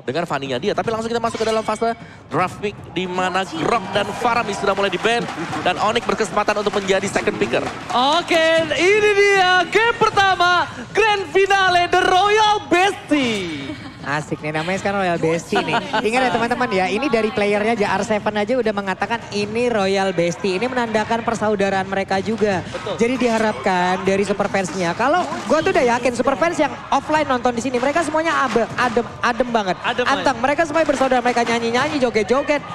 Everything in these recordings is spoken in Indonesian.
Dengan Fanny-nya dia, tapi langsung kita masuk ke dalam fase draft pick di mana Grok dan Faramis sudah mulai di-ban dan Onyx berkesempatan untuk menjadi second picker. Oke, ini dia game pertama Grand Finale The Royal Bestie. Asik nih, namanya sekarang Royal Bestie nih. Ingat ya teman-teman ya, ini dari playernya aja R7 aja udah mengatakan ini Royal Bestie. Ini menandakan persaudaraan mereka juga. Betul. Jadi diharapkan dari super fansnya. Kalau gue tuh udah yakin super fans yang offline nonton di sini, mereka semuanya adem banget. Anteng, mereka semuanya bersaudara, mereka nyanyi-nyanyi, joget-joget.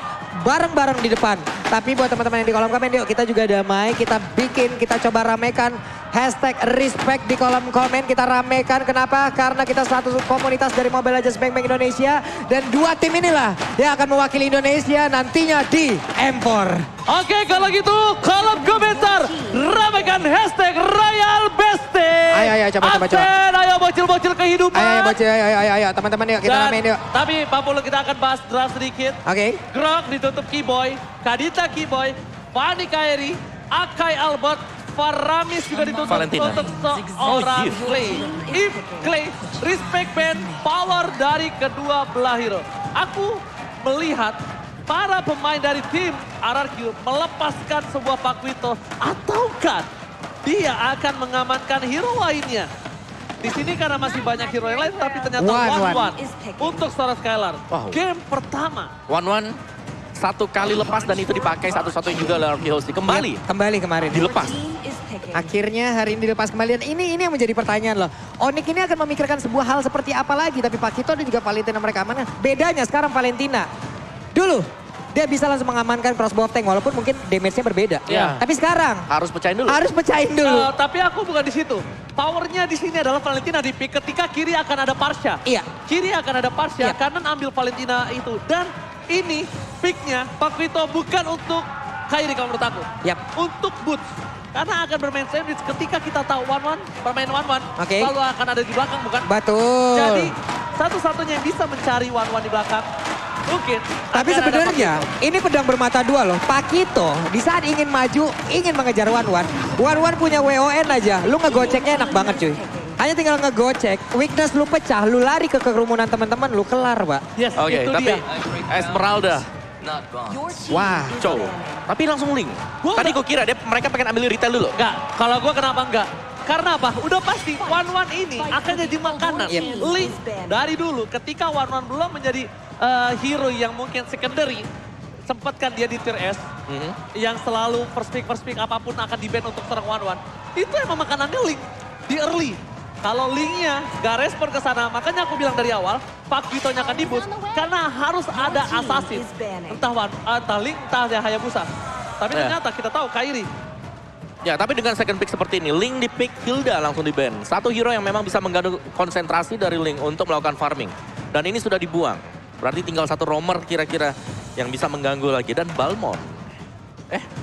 Bareng-bareng di depan. Tapi buat teman-teman yang di kolom komen, yuk kita juga damai, kita bikin, kita coba ramekan hashtag respect di kolom komen. Kita ramekan, kenapa? Karena kita satu komunitas dari Mobile Legends Bang Bang Indonesia. Dan dua tim inilah yang akan mewakili Indonesia nantinya di M4. Oke, kalau gitu kolom komentar ramekan hashtag Royal Bestie. Ayo, coba. Absen, ayo bocil-bocil kehidupan. Ayo, bocil, ayo, teman-teman yuk, kita ramein yuk. Tapi Pak Polo kita akan bahas draft sedikit. Oke. Grok ditutup Keyboy, Kadita Keyboy, Fanny Kairi, Akai Albert, Faramis juga ditutup Valentina. untuk seorang Clay. If Clay, respect band, power dari kedua belah hero. Aku melihat para pemain dari tim RRQ melepaskan sebuah Pakuito ataukah dia akan mengamankan hero lainnya. Di sini karena masih banyak hero yang lain tapi ternyata one-one untuk seorang Skylar. Wow. Game pertama. One-one satu kali lepas dan itu dipakai satu-satunya juga oleh RRQ Hosti. Kembali Kembali kemarin. dilepas. Akhirnya hari ini dilepas kembali. Ini yang menjadi pertanyaan loh. Onyx ini akan memikirkan sebuah hal seperti apa lagi. Tapi Pakito dan juga Valentina mereka mana? Bedanya sekarang Valentina. Dulu dia bisa langsung mengamankan crossbow tank walaupun mungkin damage-nya berbeda. Iya. Tapi sekarang Harus pecahin dulu. harus pecahin dulu. Tapi aku bukan di situ. Powernya di sini adalah Valentina di pick ketika kiri akan ada Parsha. Iya. Kiri akan ada Parsha, Iya. kanan ambil Valentina itu. Dan ini picknya Pakuito bukan untuk Kairi kalau menurut aku. Yap. Untuk Boots. Karena akan bermain sandwich ketika kita tahu one-one, bermain one-one. Oke. Selalu akan ada di belakang bukan? Betul. Jadi satu-satunya yang bisa mencari one-one di belakang. Mungkin. Tapi akan ada sebenarnya ini pedang bermata dua loh. Pakito di saat ingin maju, ingin mengejar one-one. One-one punya WON aja. Lu ngegoceknya enak banget cuy. Hanya tinggal ngegocek, weakness lu pecah, lu lari ke kerumunan teman-teman, lu kelar Pak. Yes, Oke, itu tapi dia. Esmeralda. Wah. Cow. Tapi langsung link. Gua Tadi gue kira dia mereka pengen ambil retail dulu. Enggak, kalau gue kenapa enggak? Karena apa? Udah pasti one-one ini akan jadi makanan. Yep. Link dari dulu ketika one-one belum menjadi hero yang mungkin secondary. Sempatkan dia di tier S. Yang selalu first pick apapun akan di-ban untuk serang one-one. Itu emang makanannya Link di early. Kalau Linknya gak respon ke sana, makanya aku bilang dari awal, Pakuitonya akan di-boost. Karena harus ada assassin. Entah Link, entah Hayabusa. Tapi ternyata kita tahu Kairi. Ya, tapi dengan second pick seperti ini, Link di pick, Hilda langsung di ban. Satu hero yang memang bisa mengganggu konsentrasi dari Link untuk melakukan farming. Dan ini sudah dibuang. Berarti tinggal satu roamer kira-kira yang bisa mengganggu lagi. Dan Balmond.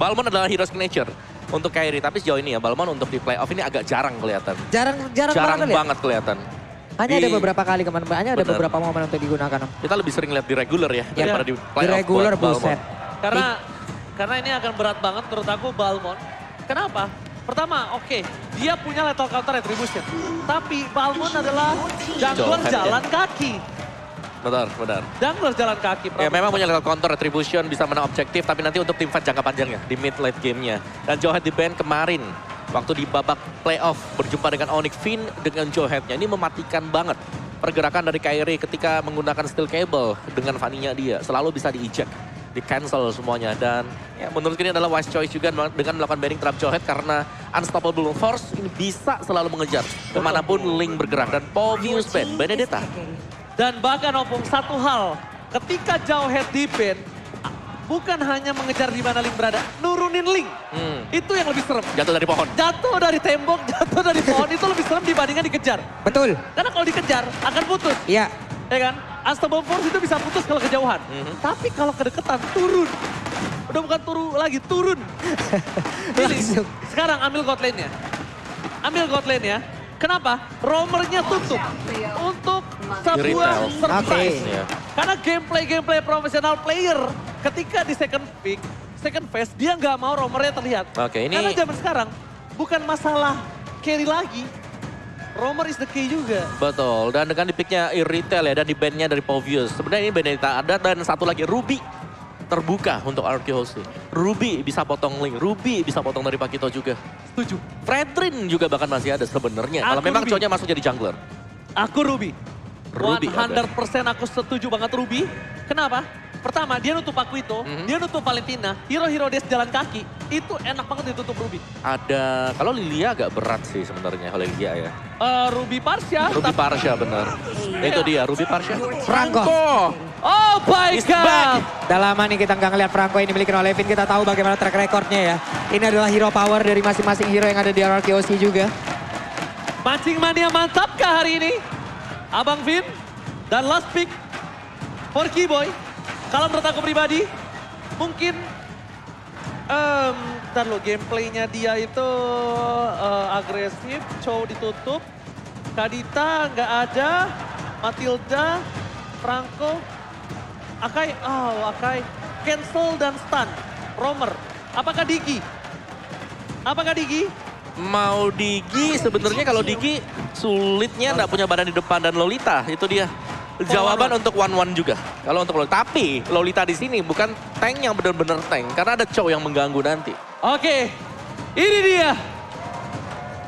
Balmond adalah hero signature untuk Kairi. Tapi sejauh ini ya, Balmond untuk di playoff ini agak jarang kelihatan. Jarang Jarang ya? banget kelihatan. Hanya ada beberapa kali kemarin, hanya ada Bener. beberapa momen untuk digunakan. Kita lebih sering lihat di regular ya, daripada di Di playoff. regular buat buset. Balmond. Karena ini akan berat banget menurut aku Balmond. Kenapa? Pertama, oke, dia punya lethal counter retribution. Tapi Balmond adalah jungler jalan kaki. Benar. Jungler jalan kaki. Ya memang punya lethal counter retribution, bisa menang objektif, tapi nanti untuk tim fight jangka panjangnya di mid late gamenya. Dan Joehead di ban kemarin, waktu di babak playoff berjumpa dengan Onyx Finn dengan Joehead-nya. Ini mematikan banget pergerakan dari Kairi ketika menggunakan steel cable dengan Fanny-nya dia. Selalu bisa di-eject, di-cancel semuanya. Dan ya, menurut ini adalah wise choice juga dengan melakukan banning trap Joehead karena unstoppable force ini bisa selalu mengejar kemanapun Link bergerak. Dan Povius ban, Benedetta. Dan bahkan Opung, satu hal, ketika Joehead di ban, bukan hanya mengejar di mana Link berada, nurunin Link. Itu yang lebih serem. Jatuh dari pohon. Jatuh dari tembok, jatuh dari pohon, itu lebih serem dibandingkan dikejar. Betul. Karena kalau dikejar, akan putus. Iya. Ya kan? Unstoppable force itu bisa putus kalau kejauhan. Tapi kalau kedeketan, turun. Udah bukan turun. Ini, Langsung. sekarang ambil god lane-nya. Ambil god lane-nya. Kenapa? Roamernya tutup untuk sebuah Retail. surprise. Oke. Iya. Karena gameplay profesional player ketika di second pick, second phase, dia nggak mau roamernya terlihat. Oke, ini Karena zaman sekarang bukan masalah carry lagi. Romer is the key juga. Betul, dan dengan dipiknya Irritel ya, dan di bandnya dari Povius. Sebenarnya ini band yang tak ada, dan satu lagi Ruby terbuka untuk Arkehosi. Ruby bisa potong Link, Ruby bisa potong dari Pakito juga. Setuju. Fredrin juga bahkan masih ada sebenarnya. Kalau Aku memang Ruby. cowoknya masuk jadi jungler. Aku Ruby. Ruby 100% aku setuju banget Ruby. Kenapa? Pertama, dia nutup Aquito, dia nutup Valentina, hero-hero des jalan kaki, itu enak banget ditutup Ruby. Ada, kalau Lilia agak berat sih sebenarnya kalau Lilia ya. Ruby Parsha. Ruby Parsha benar. Itu dia, Ruby Parsha. Franco. Oh my Is back. God. Udah lama nih kita nggak ngeliat Franco ini dimiliki oleh Levin. Kita tahu bagaimana track recordnya ya. Ini adalah hero power dari masing-masing hero yang ada di RRQC juga. Mancing mania mantapkah hari ini? Abang Vin dan last pick for Keyboy. Kalau menurut aku pribadi, mungkin ntar lo gameplaynya dia itu agresif, Chow ditutup, Kadita nggak ada, Matilda, Franco, Akai, Akai, cancel dan stun, Romer. Apakah Digi? Mau Digi, sebenarnya kalau Digi sulitnya nggak punya badan di depan dan Lolita, itu dia. Jawaban untuk 1-1 juga. Kalau untuk Lolita, tapi Lolita di sini bukan tank yang benar-benar tank, karena ada Chow yang mengganggu nanti. Oke, ini dia.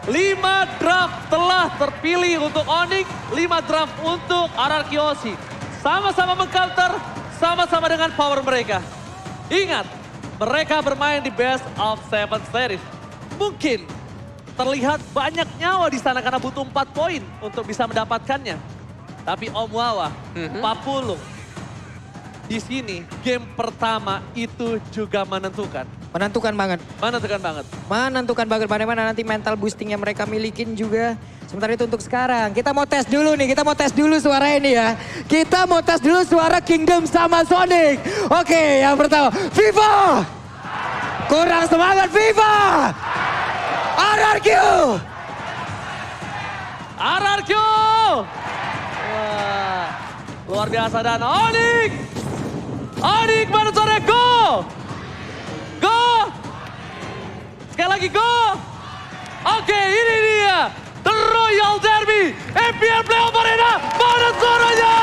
5 draft telah terpilih untuk Onyx, 5 draft untuk RRQC. Sama-sama mengcounter, sama-sama dengan power mereka. Ingat, mereka bermain di best of 7 series. Mungkin terlihat banyak nyawa di sana karena butuh 4 poin untuk bisa mendapatkannya. Tapi Om Wawa, 40. Di sini game pertama itu juga menentukan. Menentukan banget. Menentukan banget bagaimana nanti mental boosting yang mereka milikin juga. Sementara itu untuk sekarang, kita mau tes dulu nih, kita mau tes dulu suara ini ya. Kita mau tes dulu suara Kingdom sama Sonic. Oke, yang pertama, Viva! Kurang semangat Viva! RRQ! RRQ! Wah, luar biasa dan Onyx! Onyx baru sore, go! Go! Sekali lagi go! Oke, ini dia. The Royal Derby, MPL Playoff Arena, mana suaranya?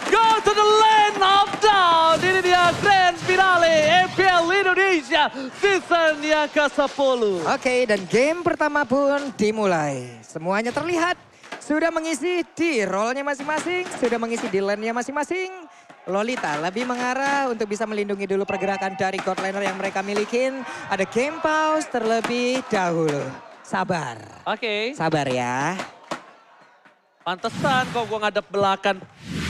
Go to the land of down. Ini dia Grand Finale MPL Indonesia season yang ke-10. Oke, dan game pertama pun dimulai. Semuanya terlihat sudah mengisi di role-nya masing-masing, sudah mengisi di lane-nya masing-masing. Lolita lebih mengarah untuk bisa melindungi dulu pergerakan dari god laner yang mereka milikin. Ada game pause terlebih dahulu. Sabar. Oke. Sabar ya. Pantesan kok gue ngadep belakang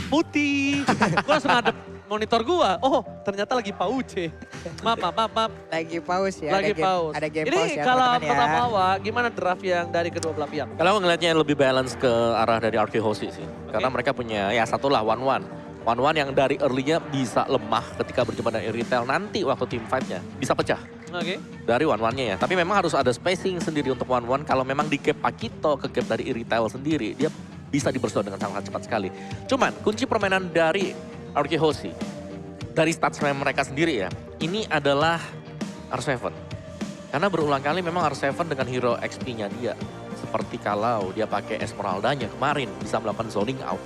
putih. Gue langsung ngadep monitor gue. Oh, ternyata lagi pauce. Maaf. Lagi pause ya. Lagi pause. Ada game Ini pause ya kalau teman-teman ya. pertama Wawa, gimana draft yang dari kedua belah pihak? Kalau ngelihatnya lebih balance ke arah dari Arkehosi sih. Karena mereka punya, ya satulah 1-1. 1-1 yang dari early-nya bisa lemah ketika berjumpa dengan Irritel. Nanti waktu team fight-nya bisa pecah. Oke. Dari 1-1-nya ya. Tapi memang harus ada spacing sendiri untuk 1-1. Kalau memang di gap Pakito ke gap dari Irritel sendiri, dia bisa dibersuah dengan sangat cepat sekali. Cuman kunci permainan dari Arkehosi, dari stats mereka sendiri ya, ini adalah R7. Karena berulang kali memang R7 dengan hero XP-nya dia. Seperti kalau dia pakai Esmeralda-nya kemarin bisa melakukan zoning out.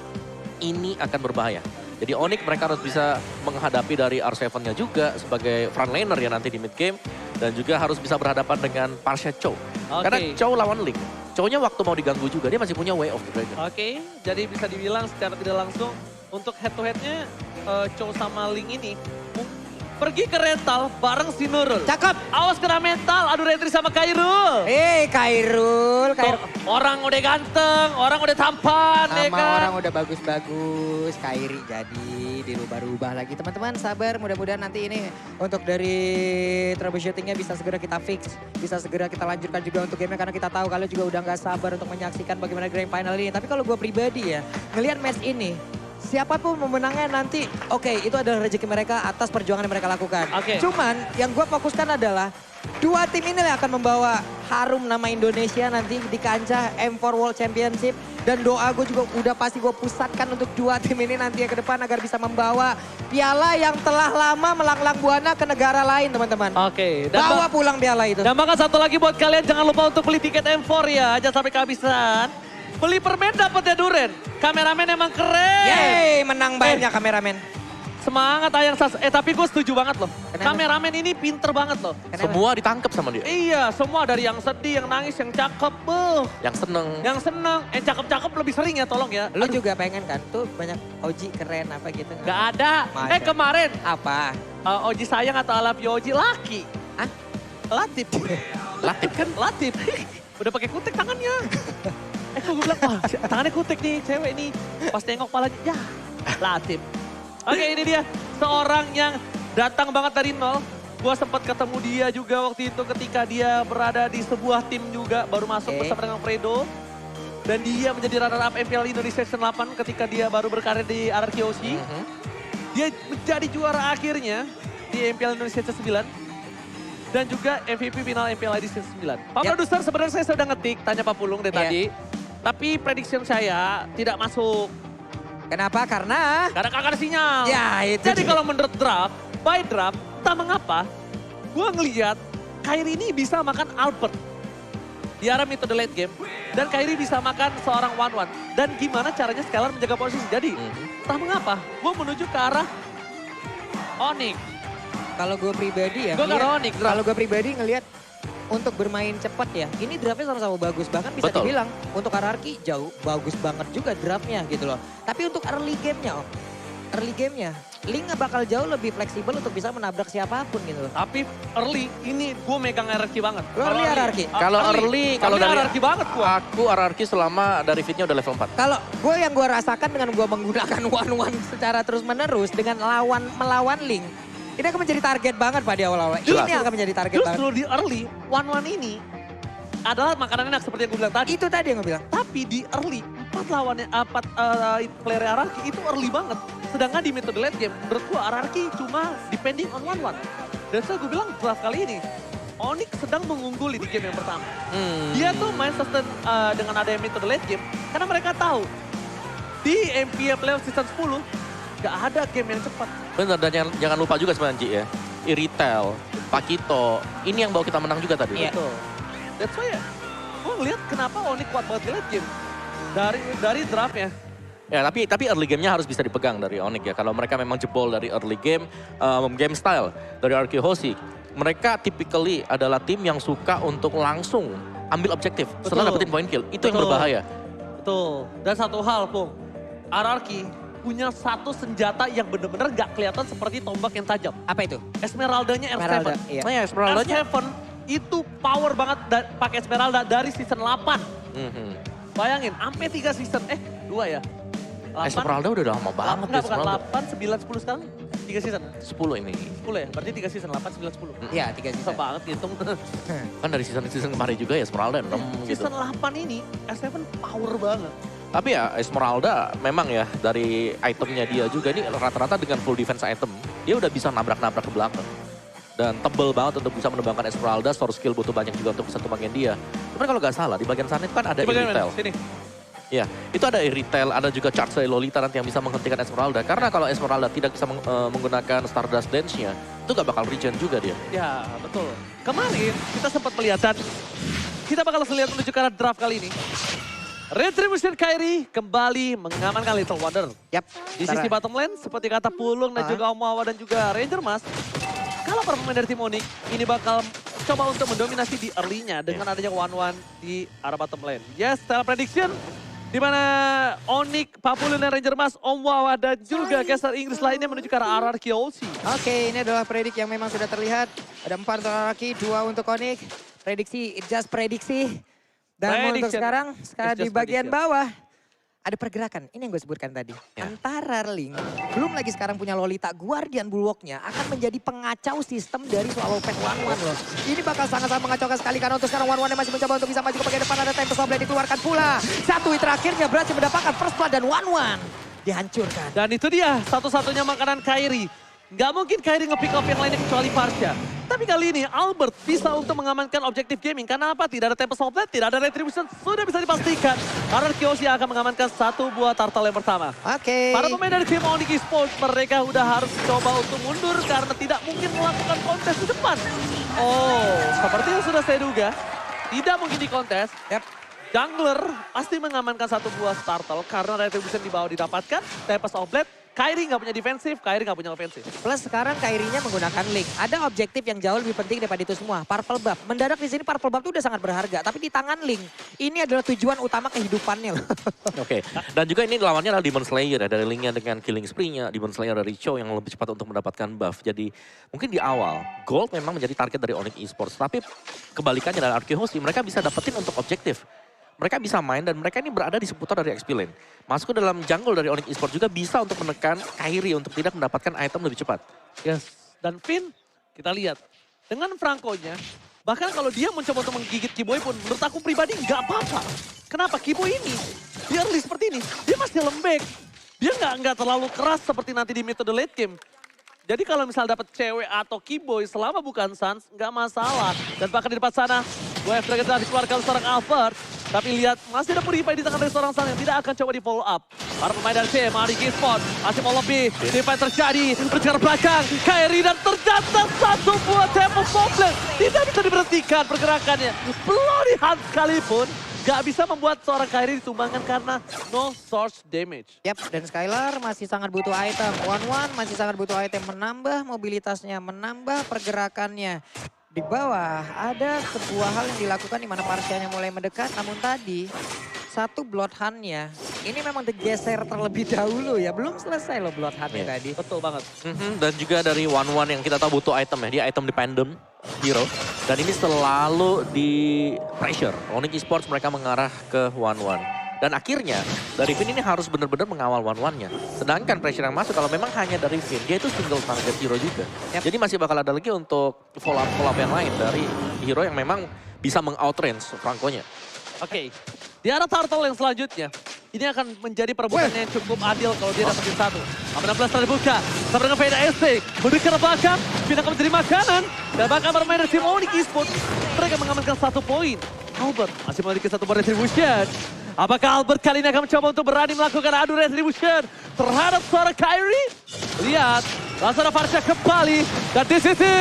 Ini akan berbahaya. Jadi Onyx mereka harus bisa menghadapi dari R7-nya juga sebagai frontlaner ya nanti di mid game. Dan juga harus bisa berhadapan dengan Parsha Chow. Karena Chow lawan Link. Chow-nya waktu mau diganggu juga, dia masih punya Way of the Dragon. Oke, jadi bisa dibilang secara tidak langsung untuk head to head-nya Chow sama Link ini pergi ke rental bareng si Nurul. Cakep. Awas kena mental, adu retri sama Kairul. Kairul. Orang udah ganteng, orang udah tampan, ya Sama kan? orang udah bagus-bagus. Kairi jadi dirubah-rubah lagi. Teman-teman sabar, mudah-mudahan nanti ini untuk dari troubleshootingnya bisa segera kita fix. Bisa segera kita lanjutkan juga untuk gamenya karena kita tahu kalian juga udah gak sabar untuk menyaksikan bagaimana grand final ini. Tapi kalau gue pribadi ya, ngelihat match ini, siapapun memenangnya nanti, oke, itu adalah rezeki mereka atas perjuangan yang mereka lakukan. Oke. Cuman yang gue fokuskan adalah Dua tim ini yang akan membawa harum nama Indonesia nanti di kancah M4 World Championship. Dan doa gue juga udah pasti gue pusatkan untuk dua tim ini nanti ke depan agar bisa membawa piala yang telah lama melanglang buana ke negara lain teman-teman. Oke. Bawa pulang piala itu. Dan bahkan satu lagi buat kalian, jangan lupa untuk beli tiket M4 ya, jangan sampai kehabisan. Beli permen dapat ya Duren. Kameramen emang keren. Yeay, menang banyak kameramen. Semangat Ayang Sas. Tapi gue setuju banget loh. Kenapa? Kameramen ini pinter banget loh. Kenapa? Semua ditangkap sama dia. Iya, semua dari yang sedih, yang nangis, yang cakep. Yang seneng. Yang seneng. Cakep-cakep lebih sering ya, tolong ya. Lu juga pengen kan tuh banyak Oji keren apa gitu. Gak ada. Masa? Kemarin. Apa? Oji sayang atau I love you Oji laki. Hah? Latif. Latif kan? Latif. Udah pakai kutek tangannya. Kok gue bilang, wah tangannya kutek nih, cewek nih. Pas tengok palanya, ya Latif. Oke, ini dia seorang yang datang banget dari nol. Gue sempat ketemu dia juga waktu itu ketika dia berada di sebuah tim juga. Baru masuk bersama dengan Fredo. Dan dia menjadi runner up MPL Indonesia Season 8 ketika dia baru berkarir di RRQ OC. Dia menjadi juara akhirnya di MPL Indonesia Season 9. Dan juga MVP final MPL ID Season 9. Pak Produser, sebenarnya saya sudah ngetik, tanya Pak Pulung dari tadi. Tapi prediction saya tidak masuk. Kenapa? Karena Karena sinyal. ya itu. Jadi kalau menurut draft, by draft, tak mengapa, gue ngeliat Kairi ini bisa makan Albert di arah metode late game. Dan Kairi bisa makan seorang 1-1. Dan gimana caranya Scalar menjaga posisi. Jadi, tak mengapa, gue menuju ke arah Onyx. Kalau gue pribadi ya. Gue ke arah Onyx. Kalau gue pribadi ngelihat untuk bermain cepat ya. Ini draftnya sama-sama bagus. Bahkan bisa Betul. dibilang untuk RRQ jauh bagus banget juga draftnya gitu loh. Tapi untuk early game-nya early game-nya Link bakal jauh lebih fleksibel untuk bisa menabrak siapapun gitu loh. Tapi early, ini gue megang RRQ banget. Lu early RRQ? Kalau early, kalau dari RRQ banget gue. aku RRQ selama dari fitnya udah level 4. Kalau gue yang gue rasakan dengan gue menggunakan one-one secara terus-menerus dengan melawan Link. Ini akan menjadi target banget Pak di awal-awal. Jelas. Ini akan menjadi target banget. Justru di early, 1-1 ini adalah makanan enak seperti yang gue bilang tadi. Itu tadi yang gue bilang. Tapi di early, 4 lawannya, 4 player RRQ itu early banget. Sedangkan di metode late game, menurut gue RRQ cuma depending on 1-1. Dan so gue bilang draft kali ini, Onyx sedang mengungguli di game yang pertama. Dia tuh main sustain dengan adanya metode late game, karena mereka tahu di MPL Playoff Season 10, gak ada game yang cepat. Bener, dan jangan lupa juga sebenarnya Ji ya. Iritel, Pakito, ini yang bawa kita menang juga tadi. Iya. Betul. That's why ya, gue ngeliat kenapa Onyx kuat banget di late game. Dari draftnya. Ya, tapi early game-nya harus bisa dipegang dari Onyx ya. Kalau mereka memang jebol dari early game, game style dari RRQ Hoshi, mereka typically adalah tim yang suka untuk langsung ambil objektif setelah dapetin point kill. Itu yang berbahaya. Betul. Dan satu hal, Pung. RRQ punya satu senjata yang benar-benar gak kelihatan seperti tombak yang tajam. Apa itu? Esmeralda-nya Esmeralda, R7. iya. Nah ya, Esmeralda-nya. R7 itu power banget pakai Esmeralda dari season 8. Bayangin, sampai 3 season, 2 ya? 8, Esmeralda udah lama banget enggak, bukan Esmeralda. 8, 9, 10 sekarang? 3 season? 10 ini. 10 ya? Berarti 3 season, 8, 9, 10. Iya 3 Susah season. banget hitung. Kan dari season kemarin juga ya Esmeralda 6 gitu. Season 8 ini, S7 power banget. Tapi ya Esmeralda memang ya dari itemnya dia juga ini rata-rata dengan full defense item. Dia udah bisa nabrak-nabrak ke belakang. Dan tebel banget untuk bisa menembangkan Esmeralda, store skill butuh banyak juga untuk bisa tumbangin dia. Cuman kalau nggak salah di bagian sana itu kan ada Iritel. Sini. Ya, itu ada Iritel, ada juga charge dari Lolita nanti yang bisa menghentikan Esmeralda. Karena kalau Esmeralda tidak bisa menggunakan Stardust Dance-nya, itu gak bakal regen juga dia. Ya, betul. Kemarin kita sempat melihat dan kita bakal lihat menuju ke arah draft kali ini. Retribution Kairi kembali mengamankan Little Wonder. Yap. Di sisi bottom lane, seperti kata Pulung dan juga Om Wawa dan juga Ranger Mas. Kalau para pemain dari tim Onyx, ini bakal coba untuk mendominasi di early-nya dengan adanya 1-1 di arah bottom lane. Yes, setelah prediction, di mana Onyx, Papulun dan Ranger Mas, Om Wawa dan juga caster Inggris lainnya menuju ke arah RRQ OC. Oke, ini adalah predik yang memang sudah terlihat. Ada 4 untuk RRQ, 2 untuk Onyx. Prediksi, just prediksi. Dan untuk sekarang di bagian bawah ada pergerakan. Ini yang gue sebutkan tadi. Ya. Antara Link, belum lagi sekarang punya Lolita, Guardian Bulwark-nya akan menjadi pengacau sistem dari Swallow Pack 1-1 loh. Ini bakal sangat-sangat mengacaukan sekali karena untuk sekarang 1-1 masih mencoba untuk bisa maju ke bagian depan. Ada Tempest of Blade dikeluarkan pula. Satu hit terakhirnya berhasil mendapatkan first blood dan 1-1 dihancurkan. Dan itu dia satu-satunya makanan Kairi. Nggak mungkin Kairi nge-pick up yang lainnya kecuali Farsha. Tapi kali ini Albert bisa untuk mengamankan objektif gaming. Karena apa? Tidak ada Tempest of Blade, tidak ada Retribution. Sudah bisa dipastikan. Karena Kyoshi akan mengamankan satu buah turtle yang pertama. Oke. Para pemain dari tim Onyx Esports, mereka udah harus coba untuk mundur karena tidak mungkin melakukan kontes di depan. Oh, seperti yang sudah saya duga, tidak mungkin di kontes. Yap. Jungler pasti mengamankan satu buah turtle karena Retribution di bawah didapatkan. Tempest of Blade, Kairi nggak punya defensif, Kairi nggak punya ofensif. Plus sekarang Kairinya menggunakan Link. Ada objektif yang jauh lebih penting daripada itu semua. Purple Buff. Mendadak di sini Purple Buff itu udah sangat berharga. Tapi di tangan Link, ini adalah tujuan utama kehidupannya loh. Oke, dan juga ini lawannya adalah Demon Slayer ya. Dari Linknya dengan Killing Spree-nya, Demon Slayer dari Cho yang lebih cepat untuk mendapatkan buff. Jadi mungkin di awal, Gold memang menjadi target dari Onyx Esports. Tapi kebalikannya dari Arkehosi, mereka bisa dapetin untuk objektif. Mereka bisa main dan mereka ini berada di seputar dari XP Lane. Masuk ke dalam jungle dari Onyx Esports juga bisa untuk menekan Kairi untuk tidak mendapatkan item lebih cepat. Yes, dan Finn kita lihat dengan Franco-nya, bahkan kalau dia mencoba untuk menggigit Kiboy pun menurut aku pribadi nggak apa-apa. Kenapa? Kiboy ini, dia early seperti ini, dia masih lembek. Dia nggak terlalu keras seperti nanti di metode late game. Jadi kalau misal dapat cewek atau Kiboy selama bukan Sans, nggak masalah. Dan bahkan di depan sana, Wave Dragon telah dikeluarkan seorang Albert. Tapi lihat, masih ada Purify di tangan dari seorang Sans yang tidak akan coba di follow up. Para pemain dari tim, Onyx Esports masih mau lebih. Defense terjadi, berjalan belakang. Kairi dan ternyata satu buah tempo problem. Tidak bisa diberhentikan pergerakannya. Bloody Hand sekalipun. Gak bisa membuat seorang Kairi ditumbangkan karena no source damage. Yap, dan Skylar masih sangat butuh item. One masih sangat butuh item, menambah mobilitasnya, menambah pergerakannya. Di bawah ada sebuah hal yang dilakukan di mana Parsianya mulai mendekat. Namun tadi satu Bloodhound-nya ini memang digeser terlebih dahulu ya. Belum selesai loh Bloodhound-nya tadi. Betul banget. Dan juga dari One yang kita tahu butuh item ya. Dia item dependent hero. Dan ini selalu di pressure. Onyx Esports mereka mengarah ke One. Dan akhirnya dari Finn ini harus benar-benar mengawal One-nya. Sedangkan pressure yang masuk kalau memang hanya dari Finn, dia itu single target hero juga. Yep. Jadi masih bakal ada lagi untuk follow up yang lain dari hero yang memang bisa meng-outrange Franco-nya. Oke, di arah turtle yang selanjutnya, ini akan menjadi perebutan yang cukup adil kalau dia dapetin satu. 16 terbuka, sama dengan Veda ST, mendekat ke belakang, Finn akan menjadi makanan. Dan bahkan bermain dari tim Onyx Esports, mereka mengamankan 1 poin. Albert masih memiliki 1 buah retribution. Apakah Albert kali ini akan mencoba untuk berani melakukan adu retribution terhadap seorang Kairi? Lihat, langsung ada Farsha kembali. Dan di sisi,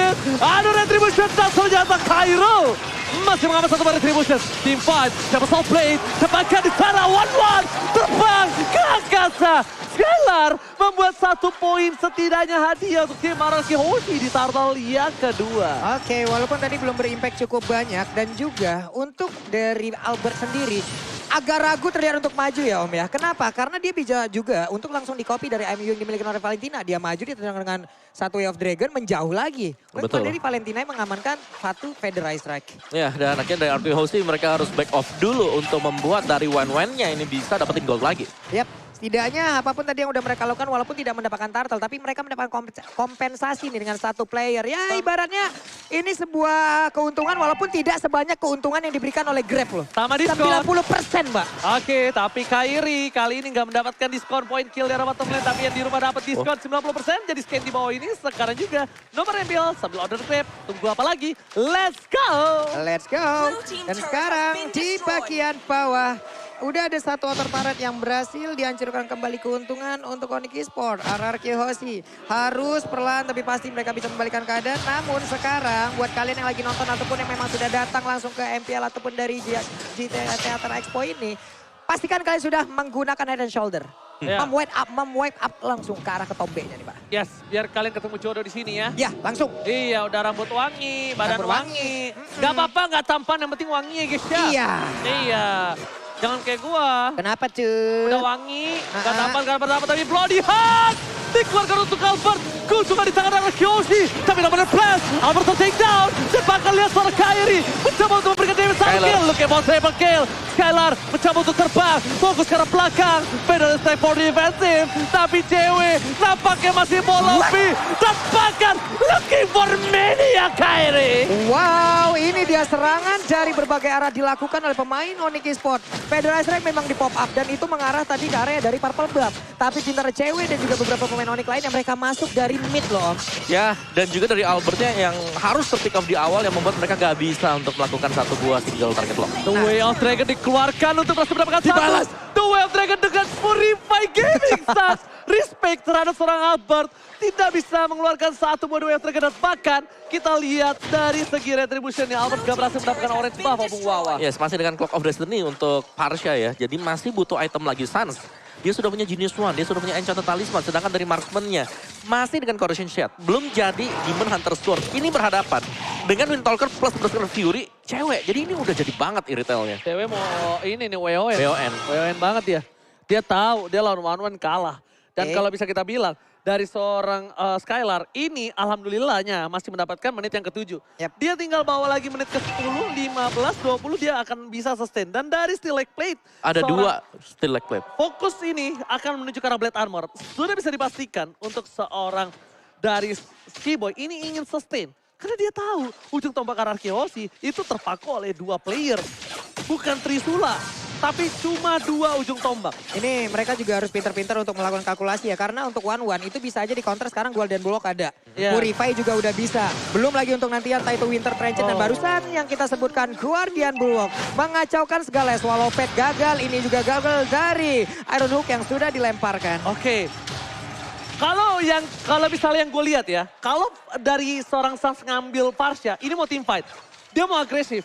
adu retribution dan senjata Kairo. Masih mengambil 1 buah retribution. Team fight, dapat soul blade. Tepakan di sana, One. Terbang ke angkasa. Skylar membuat 1 poin setidaknya hadiah untuk tim Arkehosi di turtle yang kedua. Oke, walaupun tadi belum berimpact cukup banyak. Dan juga untuk dari Albert sendiri, agak ragu terlihat untuk maju ya Om ya. Kenapa? Karena dia bisa juga untuk langsung di-copy dari MU yang dimiliki oleh Valentina. Dia maju, dia tenang dengan 1 Way of Dragon menjauh lagi. Betul. Dari Valentina yang mengamankan 1 Federalized Strike. Ya, dan akhirnya dari Arkehosi mereka harus back off dulu untuk membuat dari One-nya ini bisa dapetin gold lagi. Yap. Setidaknya apapun tadi yang udah mereka lakukan walaupun tidak mendapatkan turtle. Tapi mereka mendapatkan kompensasi nih dengan 1 player. Ya ibaratnya ini sebuah keuntungan walaupun tidak sebanyak keuntungan yang diberikan oleh Grab loh. Sama diskon. 90% Mbak. Oke, tapi Kairi kali ini nggak mendapatkan diskon poin kill dari bottom lane. Tapi yang di rumah dapat diskon 90%. Jadi scan di bawah ini sekarang juga nomor ambil sambil order Grab. Tunggu apa lagi? Let's go! Let's go. Dan sekarang di bagian bawah. Udah ada 1 outer turret yang berhasil dihancurkan kembali keuntungan untuk Onyx Esports. Arkehosi harus perlahan tapi pasti mereka bisa membalikan keadaan. Namun sekarang buat kalian yang lagi nonton ataupun yang memang sudah datang langsung ke MPL ataupun dari Theater Expo ini. Pastikan kalian sudah menggunakan head and shoulder. Ya. Memwipe up langsung ke arah ketombenya nih Pak. Yes, biar kalian ketemu jodoh di sini ya. Ya langsung. Iya, udah rambut wangi, badan Rambut wangi. Gak apa-apa, gak tampan, yang penting wangi ya guys ya. Iya. Iya. Jangan kayak gua. Kenapa cuy? Udah wangi, gak tampan, gak apa-apa, tapi Bloody Hand dikeluarkan untuk Albert. Cuma di tangan Arkehosi, tapi nomor plus. Albert take down. Dan bakal lihat seorang Kairi mencoba untuk memberikan damage kill. Look at triple kill. Skylar mencoba untuk terbang, fokus ke arah belakang. Beda strike for defensive, tapi cewek nampaknya masih mau lebih. Terbakar, looking for mania Kairi. Wow, ini dia serangan dari berbagai arah dilakukan oleh pemain Onyx Esports. Federalized Strike memang di pop up dan itu mengarah tadi ke area dari Purple Buff. Tapi pintar cewek dan juga beberapa pemain Onyx lain yang mereka masuk dari mid loh Om. Ya, dan juga dari Albertnya yang harus terpick off di awal yang membuat mereka gak bisa untuk melakukan satu buah single target lock. The Way of Dragon dikeluarkan untuk berhasil mendapatkan Dibalas. The Way of Dragon dengan Purify Gaming Stars. Respect terhadap seorang Albert. Tidak bisa mengeluarkan satu buah The Way of Dragon. Dan bahkan kita lihat dari segi retributionnya Albert gak berhasil mendapatkan orange buff maupun Wawa. Yes, masih dengan Clock of Destiny untuk Parsha ya. Jadi masih butuh item lagi Sans. Dia sudah punya Genius One, dia sudah punya Enchanted Talisman. Sedangkan dari marksman-nya masih dengan Corrosion Shard. Belum jadi Demon Hunter Sword. Ini berhadapan dengan Windtalker plus Berserker Fury. Cewek, jadi ini udah jadi banget iritelnya. Cewek mau ini nih WON. WON. WON banget dia. Dia tahu dia lawan one-one kalah. Dan kalau bisa kita bilang, dari seorang Skylar, ini alhamdulillahnya masih mendapatkan menit yang ke-7. Yep. Dia tinggal bawa lagi menit ke-10, 15, 20 dia akan bisa sustain. Dan dari Steel Lake Plate, Ada dua Steel Lake Plate. fokus ini akan menuju ke arah Blade Armor. Sudah bisa dipastikan untuk seorang dari Skiboy ini ingin sustain. Karena dia tahu ujung tombak Arkeosi itu terpaku oleh 2 player. Bukan Trisula, tapi cuma 2 ujung tombak. Ini mereka juga harus pintar-pintar untuk melakukan kalkulasi ya. Karena untuk 1-1 itu bisa aja di counter sekarang Guardian Bullock ada. Yeah. Purify juga udah bisa. Belum lagi untuk nantian Taito Winter Trenchant. Dan barusan yang kita sebutkan Guardian Bullock. Mengacaukan segala. Swallow Pet gagal. Ini juga gagal dari Iron Hook yang sudah dilemparkan. Oke. Kalau misalnya yang gue lihat ya, kalau dari seorang Sans ngambil Parsha, ini mau team fight. Dia mau agresif.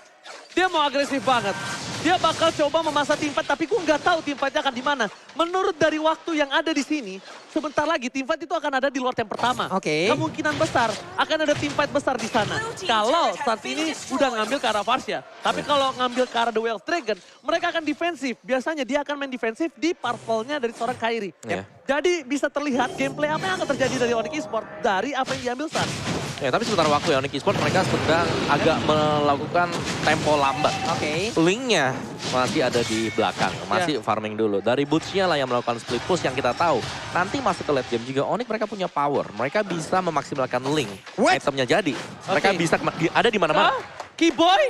Dia mau agresif banget. Dia bakal coba memasang team fight, tapi gue nggak tahu team fight-nya akan di mana. Menurut dari waktu yang ada di sini, sebentar lagi team fight itu akan ada di Lord yang pertama. Oke. Kemungkinan besar akan ada team fight besar di sana. Kalau saat ini udah ngambil ke arah Parsha. Tapi kalau ngambil ke arah The Way of Dragon, mereka akan defensif. Biasanya dia akan main defensif di purple-nya dari seorang Kairi. Yeah. Jadi bisa terlihat gameplay apa yang akan terjadi dari Onyx Esports dari apa yang diambil Sun. Ya, tapi sebentar waktu ya Onyx Esports mereka sedang agak melakukan tempo lambat. Oke. Linknya masih ada di belakang, masih farming dulu. Dari Boots-nya lah yang melakukan split push yang kita tahu. Nanti masuk ke late game juga Onyx mereka punya power. Mereka bisa memaksimalkan Link. What? Itemnya jadi. Mereka Oke. bisa ada di mana-mana. Keyboy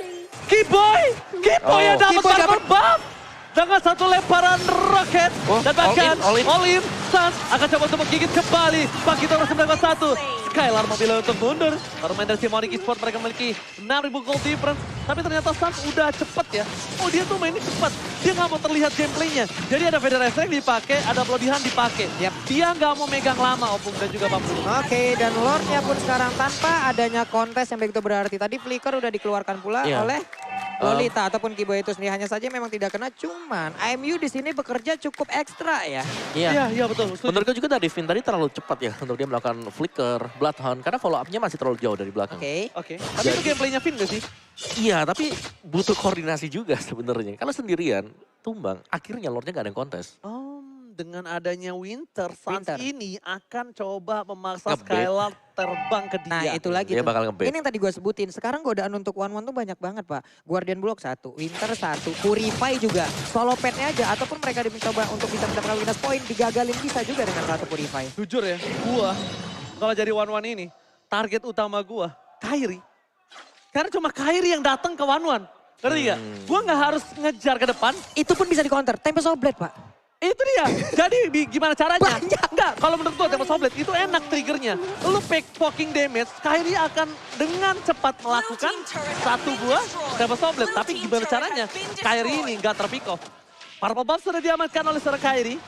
yang dapat Keyboy armor buff dengan satu lemparan roket. Oh, Dan bahkan all in. Suns akan coba untuk menggigit kembali. Bangkit orang 91. Skylar memilih untuk mundur. Bermain dari Onyx Esports mereka memiliki 6.000 gold difference. Tapi ternyata Suns udah cepet ya. Oh dia tuh mainnya cepet. Dia nggak mau terlihat gameplaynya. Jadi ada Feather Strike dipakai, ada Bloodihan dipakai. Yap. Dia nggak mau megang lama Opung dan juga Bamboo. Oke, dan Lordnya pun sekarang tanpa adanya kontes yang begitu berarti. Tadi Flicker udah dikeluarkan pula Iya. oleh Lolita ataupun Keyboy itu sendiri. Hanya saja memang tidak kena, cuman IMU di sini bekerja cukup ekstra ya. Iya betul. Setuju. Menurutku juga dari Vin tadi terlalu cepat ya untuk dia melakukan flicker, bloodhound. Karena follow up-nya masih terlalu jauh dari belakang. Oke. Tapi itu gameplaynya Vin gak sih? Iya, tapi butuh koordinasi juga sebenarnya. Kalau sendirian, tumbang, akhirnya Lordnya gak ada yang kontes. Dengan adanya Winter, Suns Winter. ini akan coba memaksa Ngebait. Skylar terbang ke dia. Nah itu lagi Dia tuh. bakal ngebait. Ini yang tadi gue sebutin. Sekarang godaan untuk 1-1 tuh banyak banget Pak. Guardian Bullock 1, Winter 1, Purify juga. Solo petnya aja ataupun mereka mencoba untuk bisa mendapatkan minus point. Digagalin bisa juga dengan satu Purify. Jujur ya, gua kalau jadi one-one ini, target utama gua, Kairi. Karena cuma Kairi yang datang ke one-one. Ngerti gak? Gua nggak harus ngejar ke depan, Itu pun bisa di counter. Tempest of Blade Pak. itu dia. Jadi gimana caranya? Banyak. Enggak, kalau menurut gua Tempest of Blade itu enak triggernya. Lu pick fucking damage, Kairi akan dengan cepat melakukan satu buah Tempest of Blade. Tapi gimana caranya? Kairi ini nggak terpick off. Purple buff sudah diamankan oleh seorang Kairi.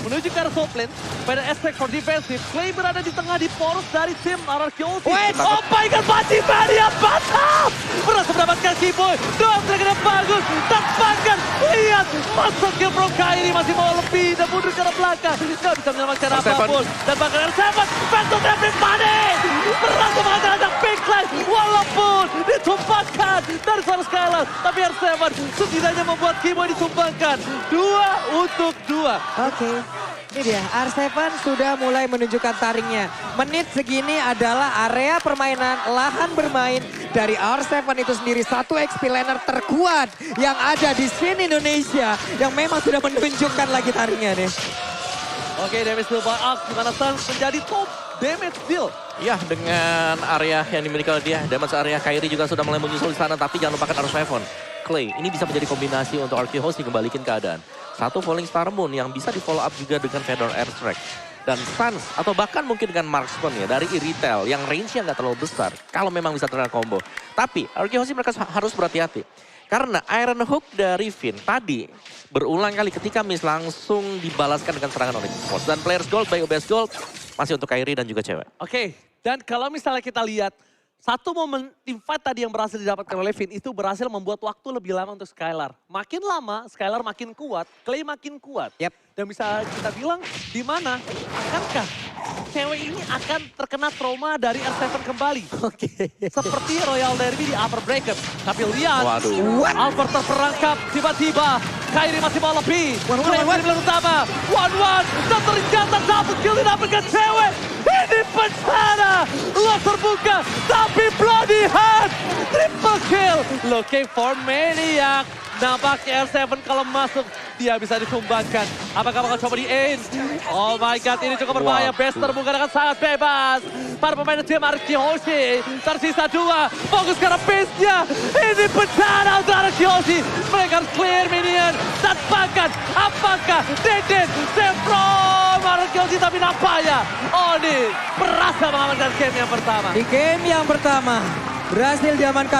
Menuju ke arah top lane. Pada aspek for defensive. Clay berada di tengah di poros dari tim RRQ. Wait, oh my god, Baci Mania batal! Berhasil mendapatkan Keyboy. Doang yang bagus. Terbangkan. Lihat, masuk ke Bro Kairi masih mau lebih. Dan mundur ke arah belakang. Gak bisa menyelamatkan R7. apapun. Dan bahkan R7, back to everybody! Berhasil menghasilkan big line. Walaupun ditumpahkan dari seorang Skylar. Tapi R7 setidaknya membuat Keyboy ditumpahkan. 2 untuk 2. Oke. Ini dia, R7 sudah mulai menunjukkan taringnya. Menit segini adalah area permainan, lahan bermain dari R7 itu sendiri. Satu XP laner terkuat yang ada di scene Indonesia. Yang memang sudah menunjukkan lagi taringnya nih. Oke, damage deal by Ark, di mana Suns menjadi top damage deal. Ya, dengan area yang dimiliki oleh dia, damage area Kairi juga sudah mulai menyusul di sana, tapi jangan lupakan R7. Clay. Ini bisa menjadi kombinasi untuk RQ Hoshi kembalikin keadaan. Satu Falling Star Moon yang bisa di follow up juga dengan Fedor Airstrike. Dan Stans atau bahkan mungkin dengan Marksman ya dari Iritel yang range-nya nggak terlalu besar. Kalau memang bisa terkena combo. Tapi RQ Hoshi mereka harus berhati-hati. Karena Iron Hook dari Finn tadi berulang kali ketika miss langsung dibalaskan dengan serangan Onyx Force. Dan Players Gold by OBS Gold masih untuk Kairi dan juga cewek. Oke, dan kalau misalnya kita lihat satu momen teamfight tadi yang berhasil didapatkan oleh Finn itu berhasil membuat waktu lebih lama untuk Skylar. Makin lama, Skylar makin kuat, Clay makin kuat. Yep. Dan bisa kita bilang di mana akankah cewek ini akan terkena trauma dari R7 kembali. Oke. Seperti Royal Derby di upper bracket. Tapi lihat, Waduh. Albert terperangkap tiba-tiba. Kairi masih mau lebih. Clay di belakang utama. 1-1 dan ternyata double kill didapatkan cewek. Ini bencana. Los terbuka tapi bloody hand. Triple kill. Looking for Maniac. Nampaknya R7 kalau masuk dia bisa ditumbangkan. Apakah bakal coba di ace? Oh my god, ini cukup berbahaya. Best terbuka dengan sangat bebas. Para pemain tim RQ Hoshi. Tersisa 2. Fokus ke base-nya. Ini bencana untuk RQ Hoshi. Mereka harus clear minion. Dan bahkan apakah Deden save from RQ Hoshi. Tapi nampaknya Oni berhasil mengamankan game yang pertama. Di game yang pertama berhasil diamankan